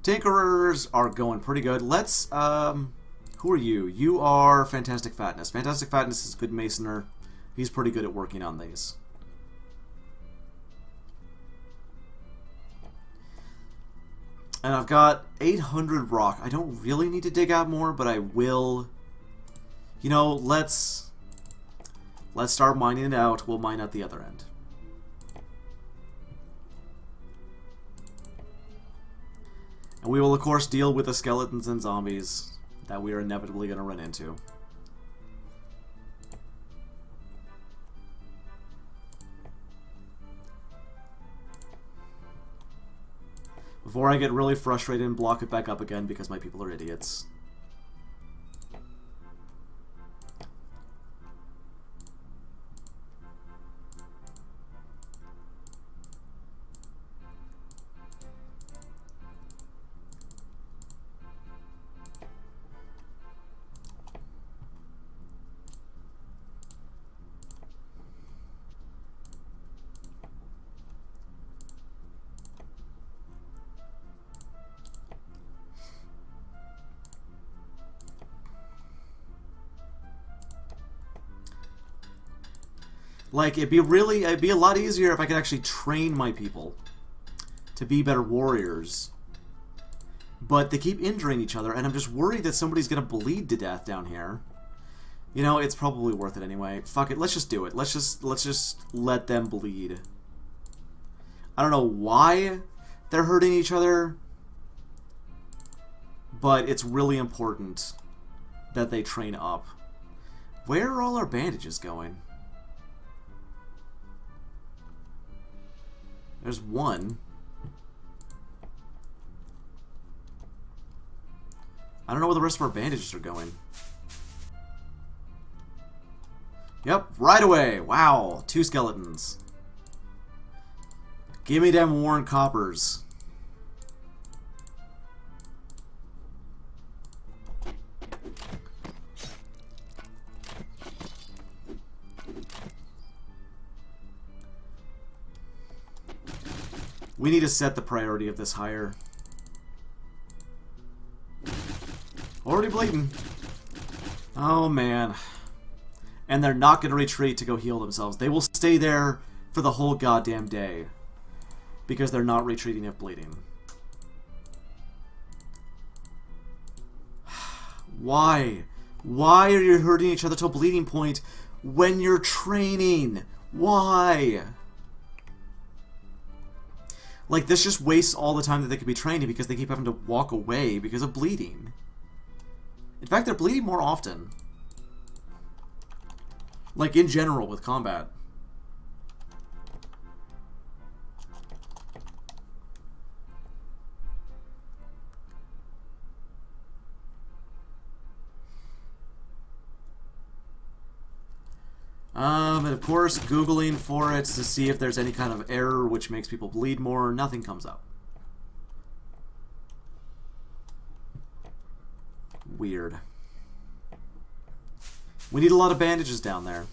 Tinkerers are going pretty good. Let's, who are you? You are Fantastic Fatness. Fantastic Fatness is a good masoner. He's pretty good at working on these. And I've got 800 rock. I don't really need to dig out more, but I will. You know, let's start mining it out. We'll mine out the other end. And we will, of course, deal with the skeletons and zombies that we are inevitably going to run into. Before I get really frustrated and block it back up again because my people are idiots. Like, it'd be a lot easier if I could actually train my people to be better warriors. But they keep injuring each other, and I'm just worried that somebody's gonna bleed to death down here. You know, it's probably worth it anyway. Fuck it, let's just do it. Let's just let them bleed. I don't know why they're hurting each other, but it's really important that they train up. Where are all our bandages going? There's one. I don't know where the rest of our bandages are going. Yep, right away. Wow, 2 skeletons. Give me them worn coppers. We need to set the priority of this higher. Already bleeding. Oh, man. And they're not going to retreat to go heal themselves. They will stay there for the whole goddamn day. Because they're not retreating if bleeding. Why? Why are you hurting each other to a bleeding point when you're training? Why? Like, this just wastes all the time that they could be training because they keep having to walk away because of bleeding. In fact, they're bleeding more often. Like, in general with combat. And of course, Googling for it to see if there's any kind of error which makes people bleed more. Nothing comes up. Weird. We need a lot of bandages down there.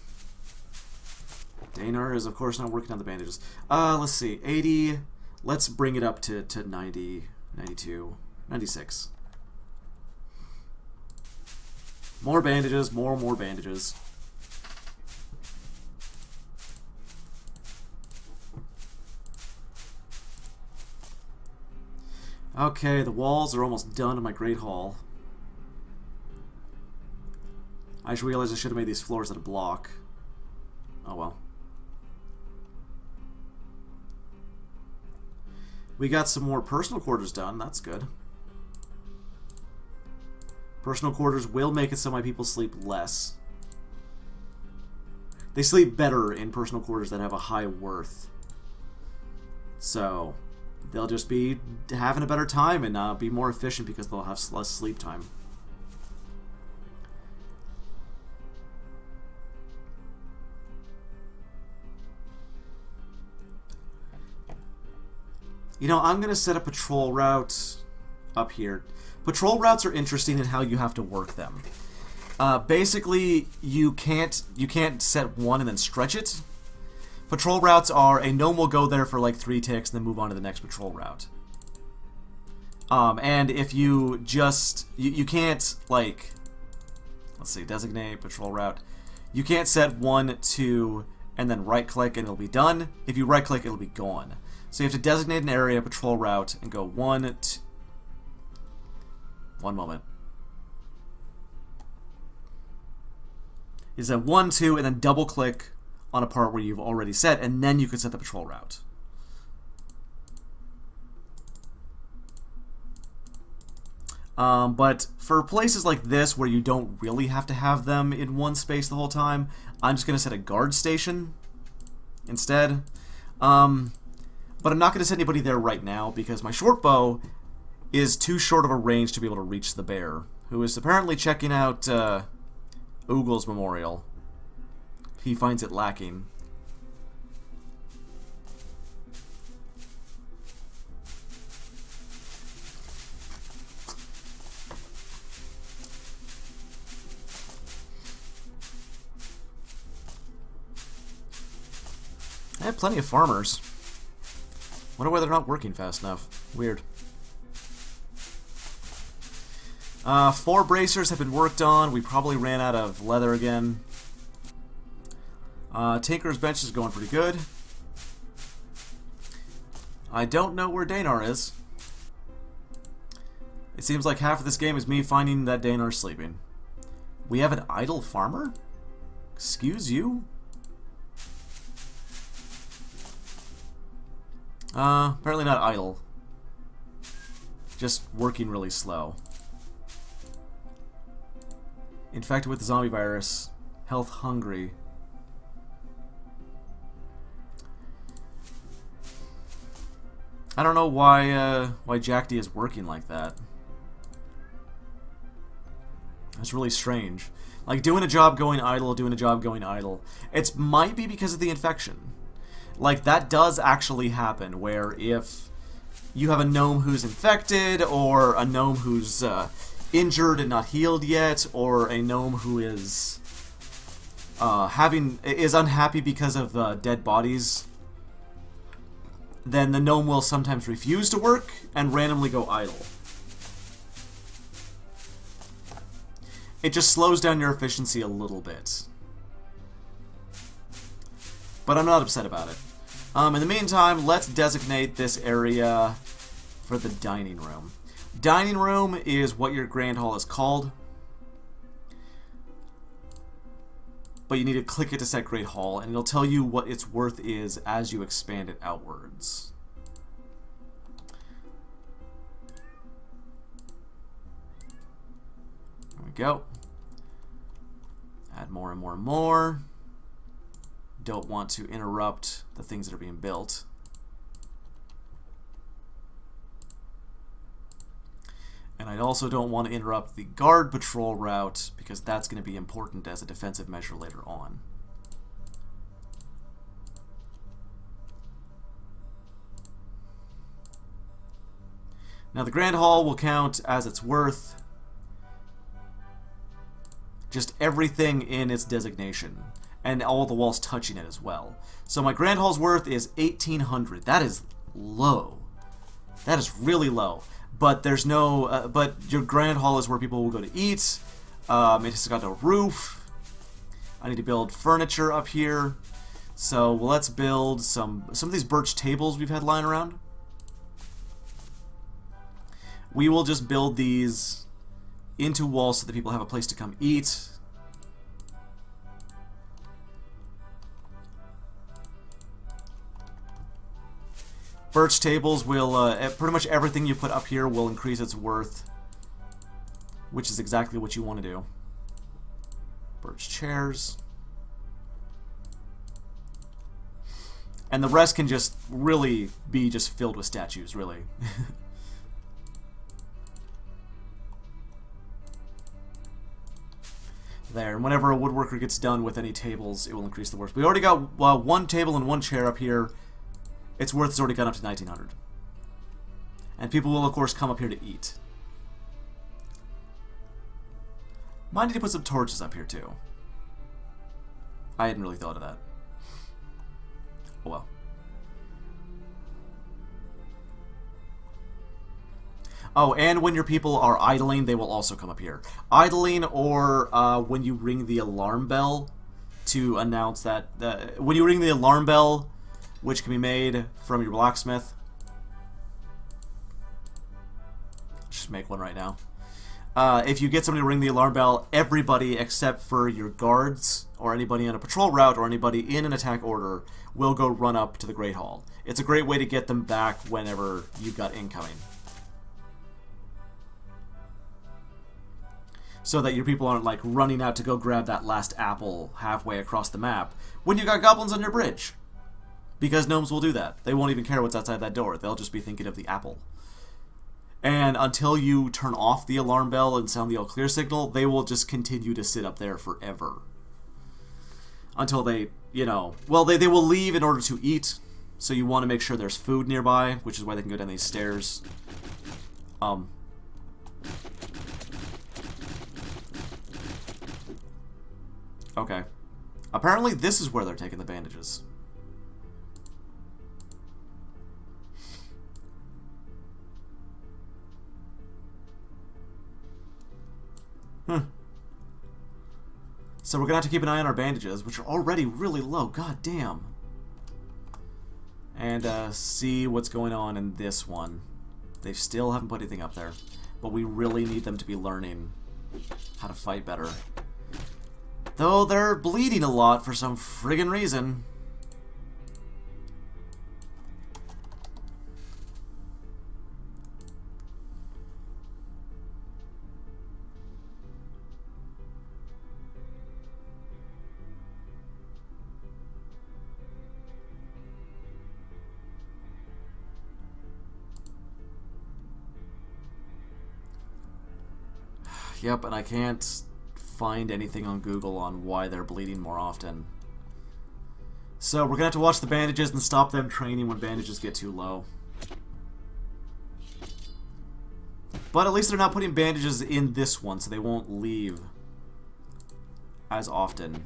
Danar is, of course, not working on the bandages. Let's see. 80. Let's bring it up to 90, 92, 96. More bandages, more bandages. Okay, the walls are almost done in my Great Hall. I just realized I should have made these floors out of block. Oh well. We got some more personal quarters done, that's good. Personal quarters will make it so my people sleep less. They sleep better in personal quarters that have a high worth. So they'll just be having a better time and be more efficient because they'll have less sleep time. You know, I'm going to set a patrol route up here. Patrol routes are interesting in how you have to work them. Basically, you can't set one and then stretch it. Patrol routes are a gnome will go there for like 3 ticks and then move on to the next patrol route. And if you just... You can't, like... Let's see, designate patrol route. You can't set 1, 2, and then right-click and it'll be done. If you right-click, it'll be gone. So you have to designate an area, patrol route, and go 1, 2... One moment. You set 1, 2, and then double-click on a part where you've already set, and then you can set the patrol route. But for places like this where you don't really have to have them in one space the whole time, I'm just going to set a guard station instead. But I'm not going to set anybody there right now because my short bow is too short of a range to be able to reach the bear, who is apparently checking out Ugel's memorial. He finds it lacking. I have plenty of farmers. Wonder why they're not working fast enough. Weird. 4 bracers have been worked on. We probably ran out of leather again. Tinker's bench is going pretty good. I don't know where Danar is. It seems like half of this game is me finding that Danar's sleeping. We have an idle farmer? Excuse you? Apparently not idle. Just working really slow. Infected with the zombie virus. Health hungry. I don't know why Jack D is working like that. That's really strange. Like, doing a job going idle, doing a job going idle. It might be because of the infection. Like, that does actually happen, where if you have a gnome who's infected, or a gnome who's injured and not healed yet, or a gnome who is unhappy because of dead bodies, then the gnome will sometimes refuse to work and randomly go idle. It just slows down your efficiency a little bit. But I'm not upset about it. In the meantime, let's designate this area for the dining room. Dining room is what your grand hall is called. But you need to click it to set Great Hall, and it'll tell you what its worth is as you expand it outwards. There we go. Add more and more and more. Don't want to interrupt the things that are being built. And I also don't want to interrupt the guard patrol route because that's going to be important as a defensive measure later on. Now the Grand Hall will count as its worth. Just everything in its designation. And all the walls touching it as well. So my Grand Hall's worth is 1,800. That is low. That is really low. But there's no... but your Grand Hall is where people will go to eat. It has got a roof. I need to build furniture up here. So let's build some of these birch tables we've had lying around. We will just build these into walls so that people have a place to come eat. Birch tables will, pretty much everything you put up here will increase its worth, which is exactly what you want to do. Birch chairs. And the rest can just really be just filled with statues, really. There, and whenever a woodworker gets done with any tables, it will increase the worth. We already got one table and one chair up here. Its worth has already gone up to 1,900. And people will, of course, come up here to eat. Might need to put some torches up here, too. I hadn't really thought of that. Oh well. Oh, and when your people are idling, they will also come up here. Idling, or when you ring the alarm bell to announce that... when you ring the alarm bell, which can be made from your blacksmith. Just make one right now. If you get somebody to ring the alarm bell, everybody except for your guards, or anybody on a patrol route, or anybody in an attack order, will go run up to the Great Hall. It's a great way to get them back whenever you've got incoming. So that your people aren't, like, running out to go grab that last apple halfway across the map when you got goblins on your bridge. Because gnomes will do that. They won't even care what's outside that door. They'll just be thinking of the apple. And until you turn off the alarm bell and sound the all clear signal, they will just continue to sit up there forever. Until they, you know... Well, they will leave in order to eat. So you want to make sure there's food nearby, which is why they can go down these stairs. Okay. Apparently this is where they're taking the bandages. So we're gonna have to keep an eye on our bandages, which are already really low. God damn. And see what's going on in this one. They still haven't put anything up there. But we really need them to be learning how to fight better. Though they're bleeding a lot for some friggin' reason. Yep, and I can't find anything on Google on why they're bleeding more often. So we're gonna have to watch the bandages and stop them training when bandages get too low. But at least they're not putting bandages in this one, so they won't leave as often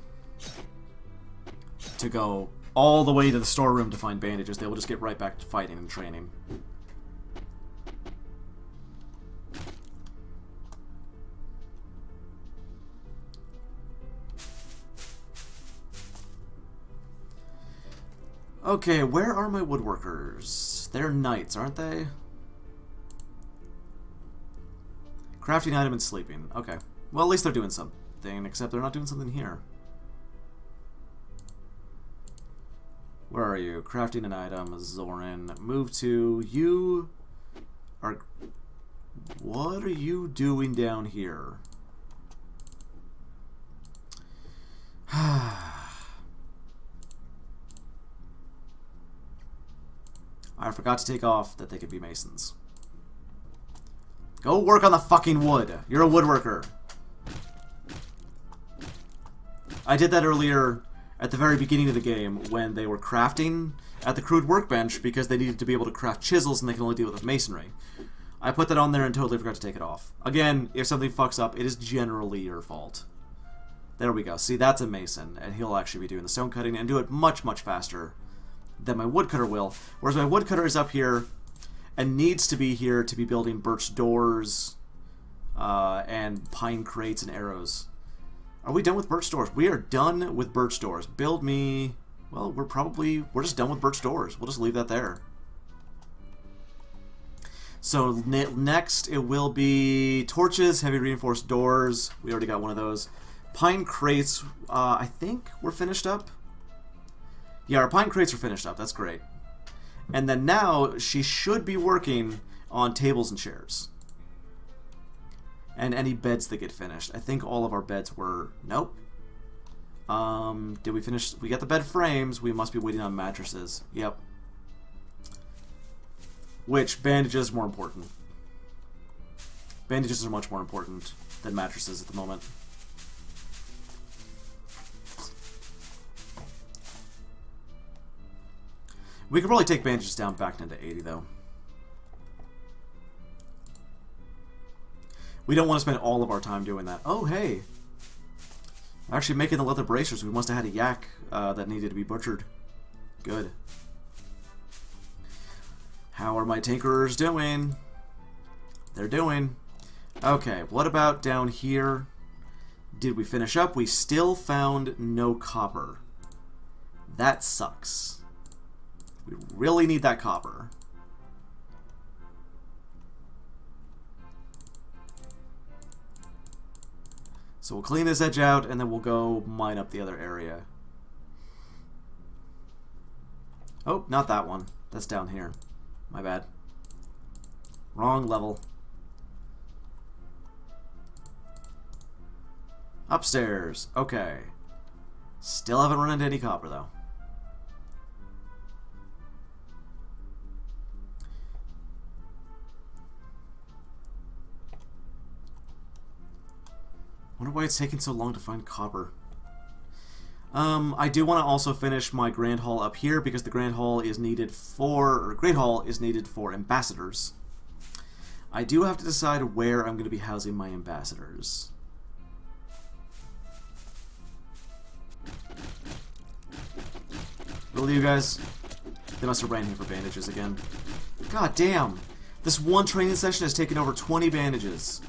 to go all the way to the storeroom to find bandages. They will just get right back to fighting and training. Okay, where are my woodworkers? They're knights, aren't they? Crafting item and sleeping. Okay. Well, at least they're doing something, except they're not doing something here. Where are you? Crafting an item, Zoran. Move to... You are... What are you doing down here? I forgot to take off that they could be masons. Go work on the fucking wood. You're a woodworker. I did that earlier at the very beginning of the game when they were crafting at the crude workbench because they needed to be able to craft chisels and they can only deal with masonry. I put that on there and totally forgot to take it off. Again, if something fucks up, it is generally your fault. There we go. See, that's a mason, and he'll actually be doing the stone cutting and do it much, much faster than my woodcutter will. Whereas my woodcutter is up here and needs to be here to be building birch doors and pine crates and arrows. Are we done with birch doors? We are done with birch doors. Build me... Well, we're just done with birch doors. We'll just leave that there. So next it will be torches, heavy reinforced doors. We already got one of those. Pine crates, I think we're finished up. Yeah, our pine crates are finished up. That's great. And then now she should be working on tables and chairs. And any beds that get finished. I think all of our beds were... Nope. Did we finish... We got the bed frames. We must be waiting on mattresses. Yep. Which, bandages more important. Bandages are much more important than mattresses at the moment. We could probably take bandages down back into 80, though. We don't want to spend all of our time doing that. Oh, hey! Actually making the leather bracers. We must have had a yak that needed to be butchered. Good. How are my tinkerers doing? they're doing. Okay, what about down here? Did we finish up? We still found no copper. That sucks. We really need that copper. So we'll clean this edge out, and then we'll go mine up the other area. Oh, not that one. That's down here. My bad. Wrong level. Upstairs. Okay. Still haven't run into any copper, though. Wonder why it's taking so long to find copper. I do want to also finish my Grand Hall up here because the Grand Hall is needed for, Great Hall is needed for ambassadors. I do have to decide where I'm going to be housing my ambassadors. Really, you guys? They must have ran here for bandages again. God damn! This one training session has taken over 20 bandages.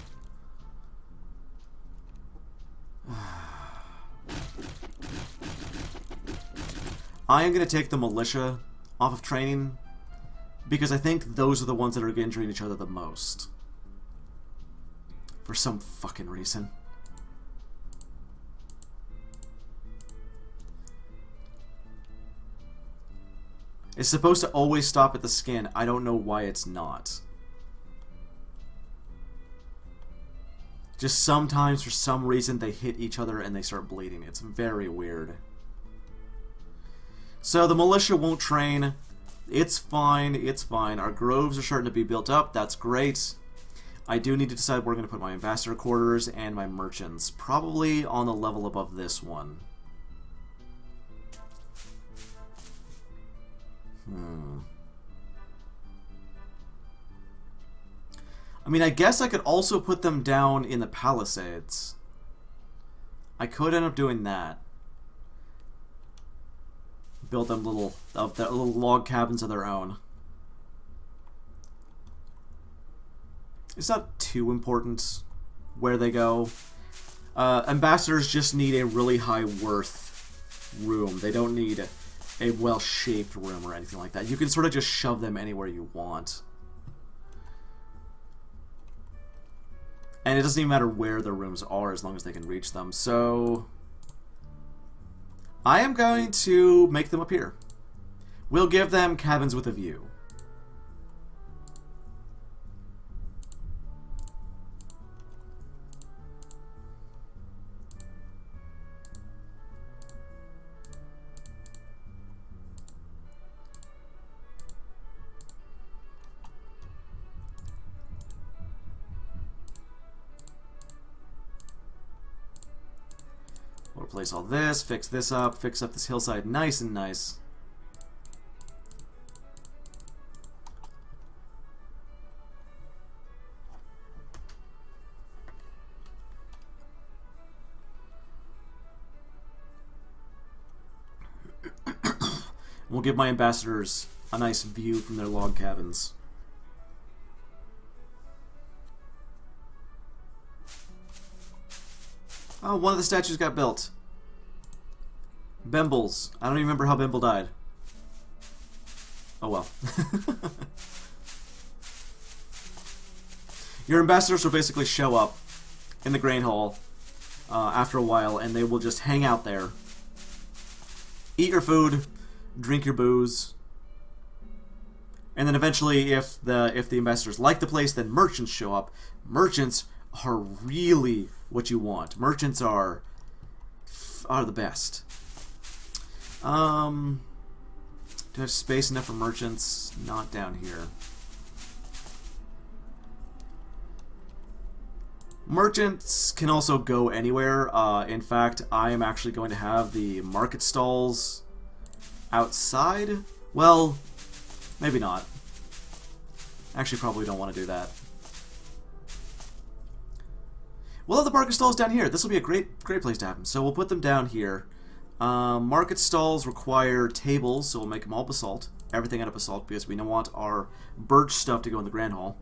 I am going to take the militia off of training because I think those are the ones that are injuring each other the most. For some fucking reason. It's supposed to always stop at the skin. I don't know why it's not. Just sometimes, for some reason, they hit each other and they start bleeding. It's very weird. So the militia won't train. It's fine, it's fine. Our groves are starting to be built up. That's great. I do need to decide where I'm going to put my ambassador quarters and my merchants. Probably on the level above this one. I mean, I guess I could also put them down in the Palisades. I could end up doing that. Build them little log cabins of their own. It's not too important where they go. Ambassadors just need a really high worth room. They don't need a well-shaped room or anything like that. You can sort of just shove them anywhere you want. And it doesn't even matter where their rooms are as long as they can reach them. So I am going to make them appear. We'll give them cabins with a view. We'll replace all this, fix this up, fix up this hillside nice and nice. We'll give my ambassadors a nice view from their log cabins. Oh, one of the statues got built. Bimbles. I don't even remember how Bimble died. Oh well. Your ambassadors will basically show up in the grain hall after a while, and they will just hang out there. Eat your food, drink your booze, and then eventually, if the ambassadors like the place, then merchants show up. Merchants are really what you want. Merchants are the best. Do I have space enough for merchants? Not down here. Merchants can also go anywhere. In fact, I am actually going to have the market stalls outside. Well, maybe not. Actually, probably don't want to do that. We'll have the market stalls down here. This will be a great place to have them. So we'll put them down here. Market stalls require tables, so we'll make them all basalt. Everything out of basalt, because we don't want our birch stuff to go in the Grand Hall.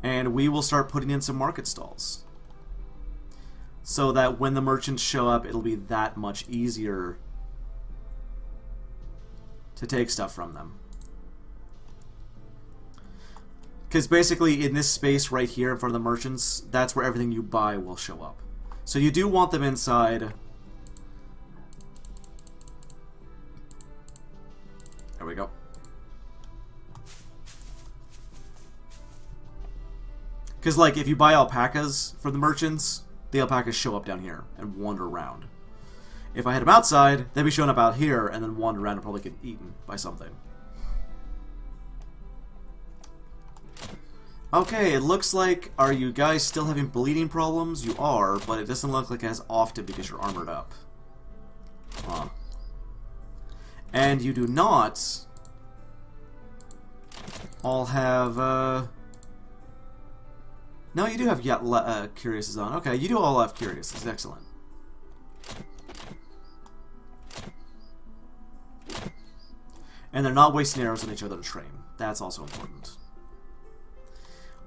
And we will start putting in some market stalls. So that when the merchants show up, it'll be that much easier to take stuff from them. Because basically in this space right here in front of the merchants, that's where everything you buy will show up. So you do want them inside. There we go. Because like if you buy alpacas from the merchants, the alpacas show up down here and wander around. If I had them outside, they'd be showing up out here and then wander around and probably get eaten by something. Okay, it looks like, are you guys still having bleeding problems? You are, but it doesn't look like as often because you're armored up. Huh. And you do not all have, no, you do have Curiouses on. Okay, you do all have Curiouses. Excellent. And they're not wasting arrows on each other to train. That's also important.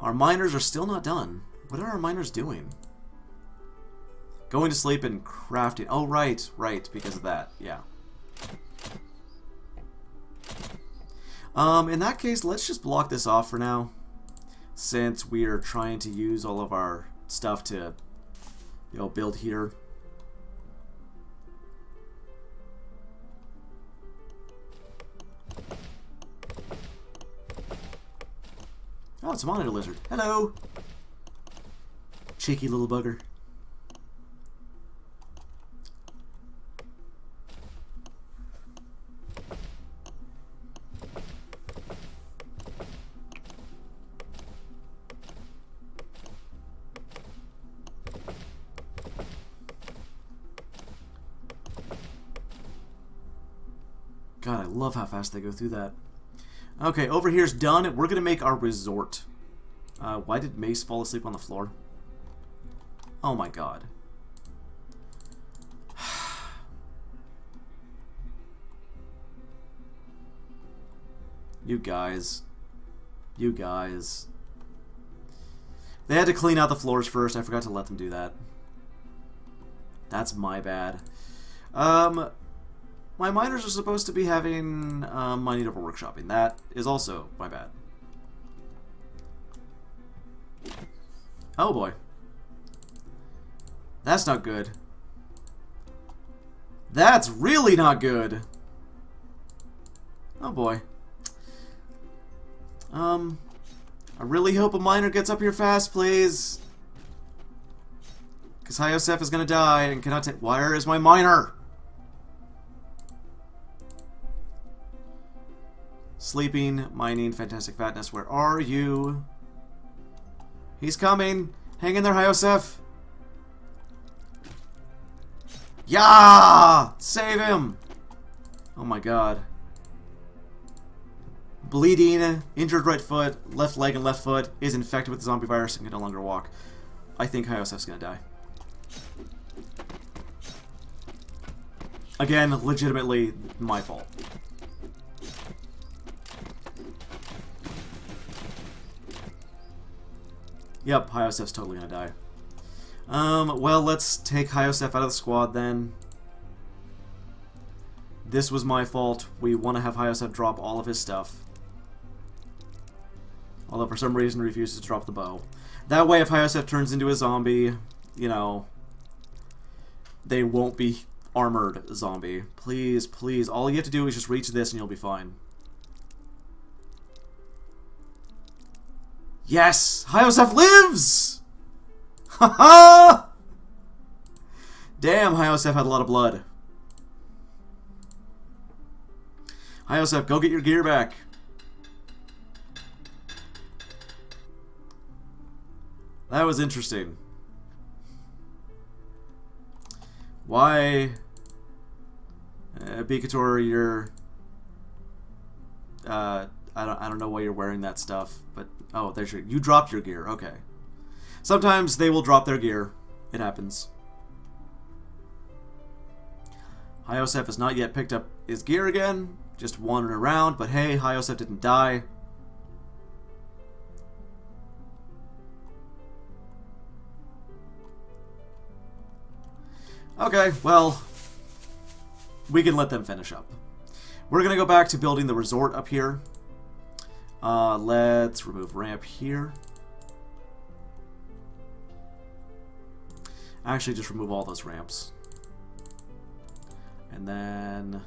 Our miners are still not done. What are our miners doing? Going to sleep and crafting. Oh, right, because of that. Yeah. In that case, let's just block this off for now. Since we are trying to use all of our stuff to, you know, build here. Oh, it's a monitor lizard. Hello! Cheeky little bugger. God, I love how fast they go through that. Okay, over here's done. We're going to make our resort. Why did Mace fall asleep on the floor? Oh my god. You guys. You guys. They had to clean out the floors first. I forgot to let them do that. That's my bad. My miners are supposed to be having mining over workshopping. That is also my bad. Oh boy. That's not good. That's really not good. Oh boy. I really hope a miner gets up here fast, please. Because Hyosef is gonna die and cannot take. Where is my miner? Sleeping, mining, fantastic fatness. Where are you? He's coming. Hang in there, Hyosef. Yeah! Save him! Oh my god. Bleeding, injured right foot, left leg and left foot, is infected with the zombie virus and can no longer walk. I think Hyosef's gonna die. Again, legitimately my fault. Yep, Hyosef's totally gonna die. Well, let's take Hyosef out of the squad then. This was my fault. We want to have Hyosef drop all of his stuff. Although for some reason refuses to drop the bow. That way if Hyosef turns into a zombie, you know, they won't be armored zombie. Please, please. All you have to do is just reach this and you'll be fine. Yes! Hyosef lives! Haha! Damn, Hyosef had a lot of blood. Hyosef, go get your gear back. That was interesting. Why... Bikator, you're... I don't know why you're wearing that stuff, but... Oh, there's your... You dropped your gear, okay. Sometimes they will drop their gear. It happens. Hyosef has not yet picked up his gear again. Just wandering around, but hey, Hyosef didn't die. Okay, well, we can let them finish up. We're going to go back to building the resort up here. Let's remove ramp here. Actually, just remove all those ramps. And then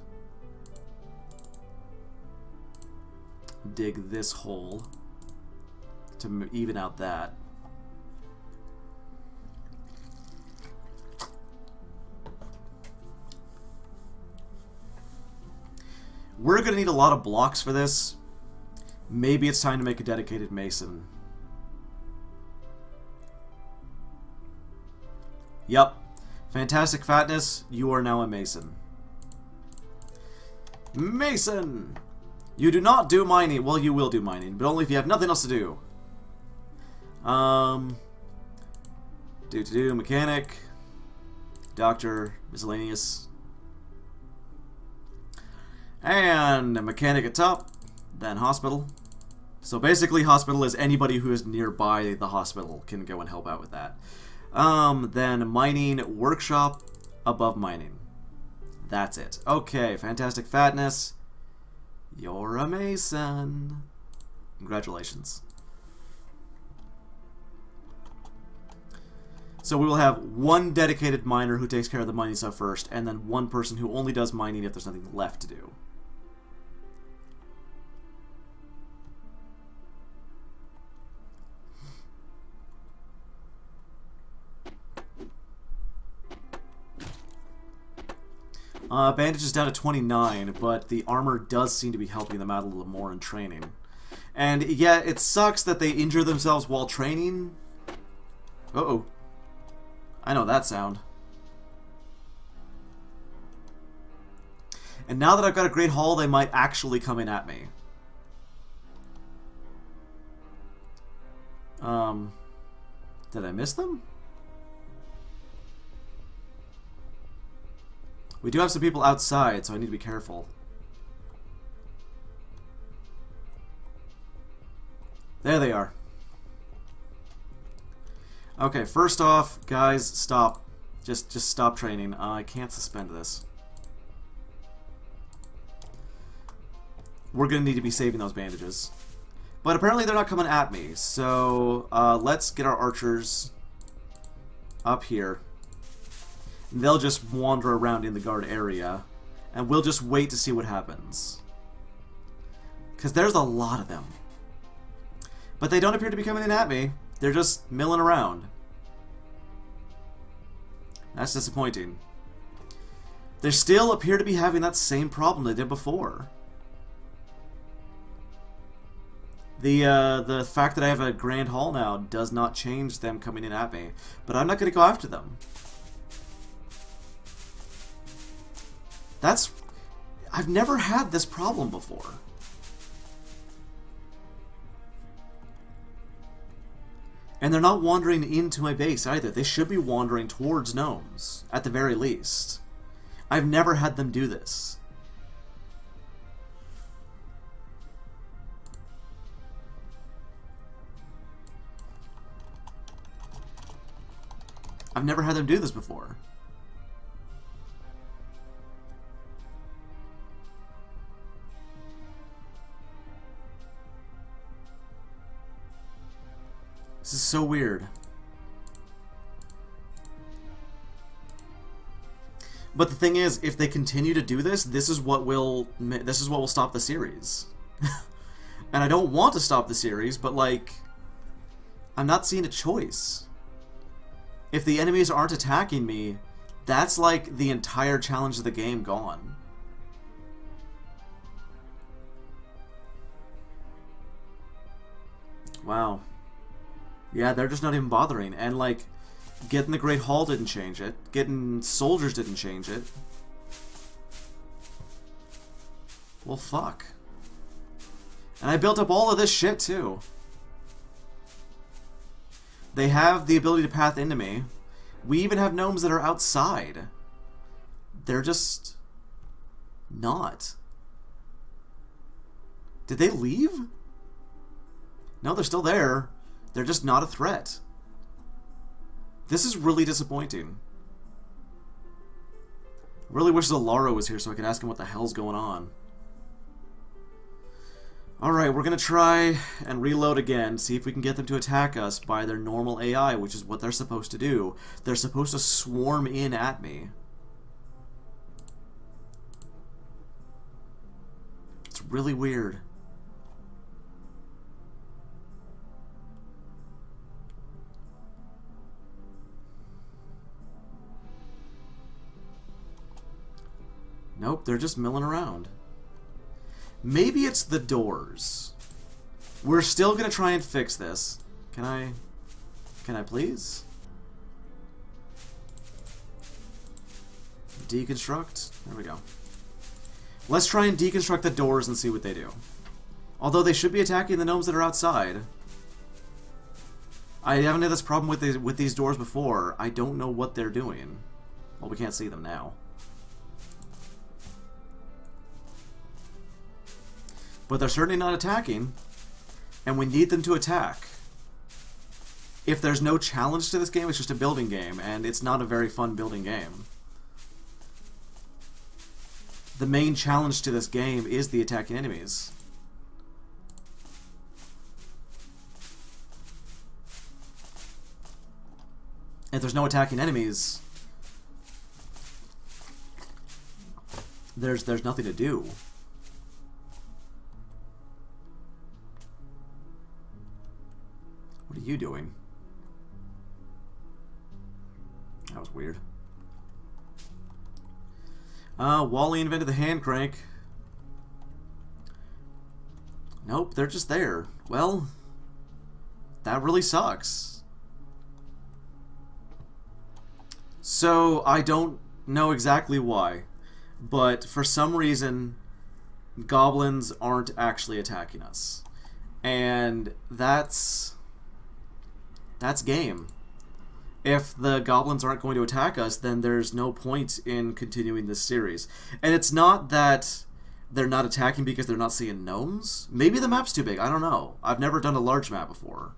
dig this hole to even out that. We're going to need a lot of blocks for this. Maybe it's time to make a dedicated mason. Yep. Fantastic fatness, you are now a mason. Mason! You do not do mining. Well, you will do mining, but only if you have nothing else to do. Mechanic. Doctor. Miscellaneous. And a mechanic at top. Then hospital. So basically hospital is anybody who is nearby the hospital can go and help out with that. Then mining workshop above mining. That's it. Okay, fantastic fatness. You're a mason. Congratulations. So we will have one dedicated miner who takes care of the mining stuff first, and then one person who only does mining if there's nothing left to do. Bandage is down to 29, but the armor does seem to be helping them out a little more in training. And yeah, it sucks that they injure themselves while training. Uh-oh. I know that sound. And now that I've got a Great Hall, they might actually come in at me. Did I miss them? We do have some people outside, so I need to be careful. There they are. Okay, first off, guys, stop. Just stop training. I can't suspend this. We're going to need to be saving those bandages. But apparently they're not coming at me, so let's get our archers up here. They'll just wander around in the guard area, and we'll just wait to see what happens. Because there's a lot of them. But they don't appear to be coming in at me. They're just milling around. That's disappointing. They still appear to be having that same problem they did before. The fact that I have a Grand Hall now does not change them coming in at me. But I'm not going to go after them. I've never had this problem before. And they're not wandering into my base either. They should be wandering towards gnomes, at the very least. I've never had them do this. I've never had them do this before. This is so weird. But the thing is, if they continue to do this, this is what will stop the series. And I don't want to stop the series, but like, I'm not seeing a choice. If the enemies aren't attacking me, that's like the entire challenge of the game gone. Wow. Yeah, they're just not even bothering. And, like, getting the Great Hall didn't change it. Getting soldiers didn't change it. Well, fuck. And I built up all of this shit, too. They have the ability to path into me. We even have gnomes that are outside. They're just not. Did they leave? No, they're still there. They're just not a threat. This is really disappointing. Really wish Zalaro was here so I could ask him what the hell's going on. Alright, we're going to try and reload again, see if we can get them to attack us by their normal AI, which is what they're supposed to do. They're supposed to swarm in at me. It's really weird. Nope, they're just milling around. Maybe it's the doors. We're still gonna try and fix this. Can I please? Deconstruct? There we go. Let's try and deconstruct the doors and see what they do. Although they should be attacking the gnomes that are outside. I haven't had this problem with these doors before. I don't know what they're doing. Well, we can't see them now. But they're certainly not attacking, and we need them to attack. If there's no challenge to this game, it's just a building game, and it's not a very fun building game. The main challenge to this game is the attacking enemies. If there's no attacking enemies, there's nothing to do. What are you doing? That was weird. Wally invented the hand crank. Nope, they're just there. Well, that really sucks. So, I don't know exactly why, but for some reason, goblins aren't actually attacking us. And that's game. If the goblins aren't going to attack us, then there's no point in continuing this series. And it's not that they're not attacking because they're not seeing gnomes. Maybe the map's too big. I don't know. I've never done a large map before.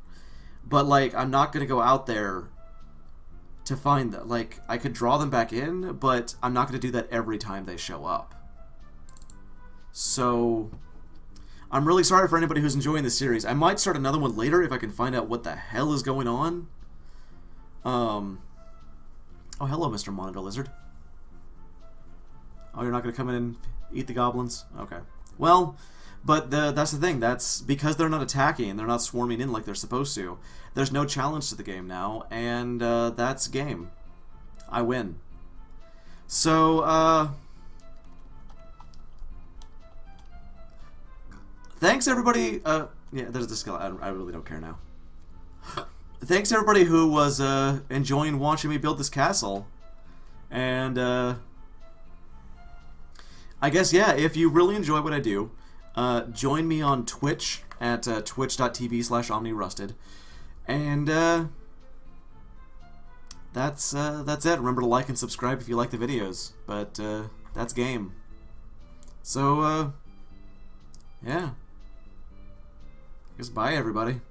But, like, I'm not going to go out there to find them. Like, I could draw them back in, but I'm not going to do that every time they show up. So, I'm really sorry for anybody who's enjoying this series. I might start another one later if I can find out what the hell is going on. Oh, hello, Mr. Monitor Lizard. Oh, you're not going to come in and eat the goblins? Okay. Well, but that's the thing. That's because they're not attacking. They're not swarming in like they're supposed to. There's no challenge to the game now, and that's game. I win. So, thanks, everybody. Yeah, there's a skill. I really don't care now. Thanks, everybody who was enjoying watching me build this castle. And, I guess, yeah, if you really enjoy what I do, join me on Twitch at twitch.tv/OmniRusted. And, that's it. Remember to like and subscribe if you like the videos. But, that's game. So, yeah. I guess bye, everybody.